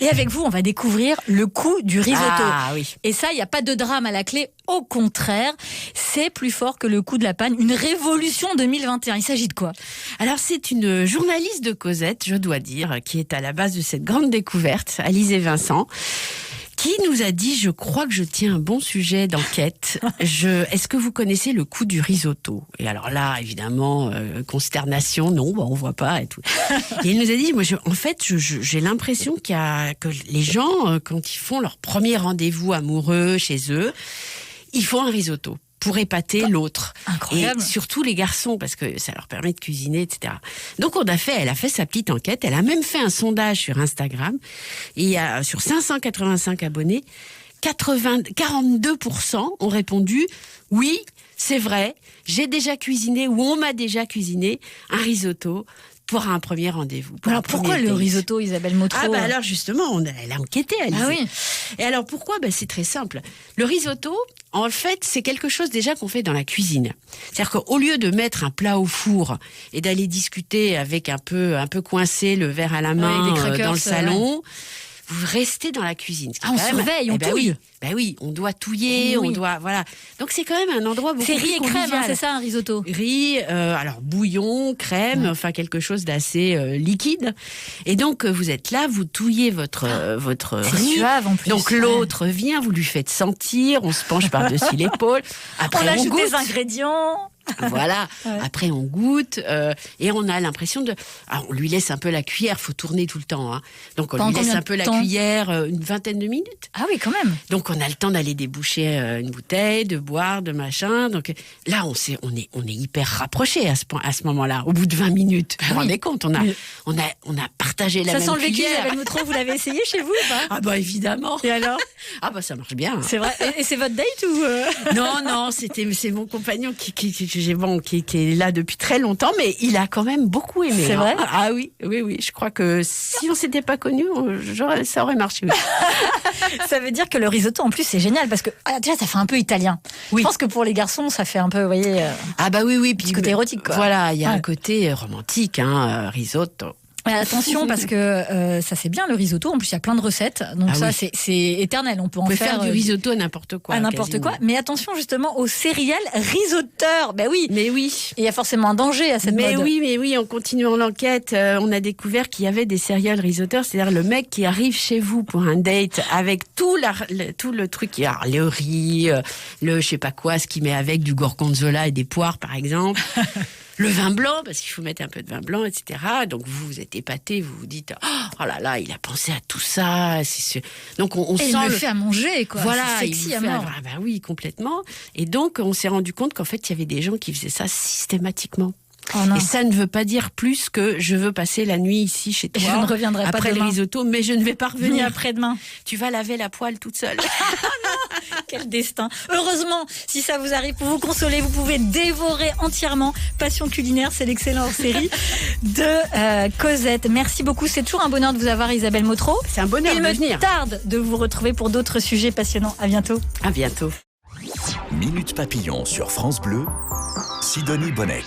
Et avec vous, on va découvrir le coût du risotto. Ah oui. Et ça, il n'y a pas de drame à la clé. Au contraire, c'est plus fort que le coût de la panne. Une révolution 2021. Il s'agit de quoi? Alors c'est une journaliste de Cosette, je dois dire, qui est à la base de cette grande découverte, Alizée Vincent, qui nous a dit, je crois que je tiens un bon sujet d'enquête. Est-ce que vous connaissez le coût du risotto? Et alors là, évidemment, consternation, non, on voit pas et tout. Et il nous a dit, moi, j'ai l'impression que les gens, quand ils font leur premier rendez-vous amoureux chez eux, ils font un risotto pour épater l'autre. Incroyable. Et surtout les garçons, parce que ça leur permet de cuisiner, etc. Donc elle a fait sa petite enquête, elle a même fait un sondage sur Instagram, et il y a, sur 585 abonnés, 42% ont répondu « Oui, c'est vrai, j'ai déjà cuisiné ou on m'a déjà cuisiné un risotto ». Pour un premier rendez-vous. Alors pourquoi le risotto, Isabelle Motro? Ah bah alors justement, elle a enquêté, Alizée. Ah oui. Et alors pourquoi? C'est très simple. Le risotto, en fait, c'est quelque chose déjà qu'on fait dans la cuisine. C'est-à-dire qu'au lieu de mettre un plat au four et d'aller discuter avec un peu coincé, le verre à la main dans le salon, vous restez dans la cuisine. On surveille, on touille. Oui, on doit touiller, on doit, voilà. Donc c'est quand même un endroit beaucoup plus convivial. C'est riz et crème, c'est ça un risotto? Riz, alors bouillon, crème, enfin quelque chose d'assez liquide. Et donc vous êtes là, vous touillez votre riz. Suave en plus. Donc l'autre vient, vous lui faites sentir, on se penche par-dessus l'épaule. Après on ajoute goûte des ingrédients. Voilà. Ouais. Après, on goûte et on a l'impression de. Alors, on lui laisse un peu la cuillère. Faut tourner tout le temps. Hein. Donc, on lui laisse un peu la cuillère, une vingtaine de minutes. Ah oui, quand même. Donc, on a le temps d'aller déboucher une bouteille, de boire, de machin. Donc, là, on est hyper rapprochés à ce moment-là. Au bout de 20 minutes, vous vous rendez compte, on a partagé la même cuillère. Ça sent le vécu, Isabelle Motro. Vous l'avez essayé chez vous ou pas? Ah bah évidemment. Et alors? Ah bah ça marche bien. C'est vrai. Et c'est votre date ou Non, c'est mon compagnon qui est là depuis très longtemps, mais il a quand même beaucoup aimé. C'est vrai? Ah oui. Je crois que si on s'était pas connus, ça aurait marché. Ça veut dire que le risotto, en plus, c'est génial parce que déjà, ça fait un peu italien. Oui. Je pense que pour les garçons, ça fait un peu, vous voyez. Ah bah oui. Puis côté érotique, quoi. Voilà, il y a un côté romantique, risotto. Attention parce que ça c'est bien le risotto. En plus il y a plein de recettes, donc c'est éternel. On peut faire du risotto à n'importe quoi. À n'importe quoi. Mais attention justement aux céréales risotteur. Ben oui. Mais oui. Il y a forcément un danger à cette mode. Mais oui. En continuant l'enquête, on a découvert qu'il y avait des céréales risotteurs, c'est-à-dire le mec qui arrive chez vous pour un date avec tout le truc, alors, le riz, le je sais pas quoi, ce qu'il met avec du gorgonzola et des poires par exemple. Le vin blanc, parce qu'il faut mettre un peu de vin blanc, etc. Donc vous êtes épaté, vous vous dites oh là là, il a pensé à tout ça. Donc on sent il le fait à manger, quoi. Voilà, c'est sexy à mort. Bah oui, complètement. Et donc on s'est rendu compte qu'en fait il y avait des gens qui faisaient ça systématiquement. Oh non. Et ça ne veut pas dire plus que je veux passer la nuit ici chez toi. Je ne reviendrai pas après demain. Le risotto, mais je ne vais pas revenir. Ni après-demain. Tu vas laver la poêle toute seule. Quel destin. Heureusement, si ça vous arrive, pour vous consoler, vous pouvez dévorer entièrement Passion culinaire, c'est l'excellente série de Cosette. Merci beaucoup, c'est toujours un bonheur de vous avoir, Isabelle Motro. C'est un bonheur de venir. Il me tarde de vous retrouver pour d'autres sujets passionnants. À bientôt. À bientôt. Minute Papillon sur France Bleu, Sidonie Bonnec.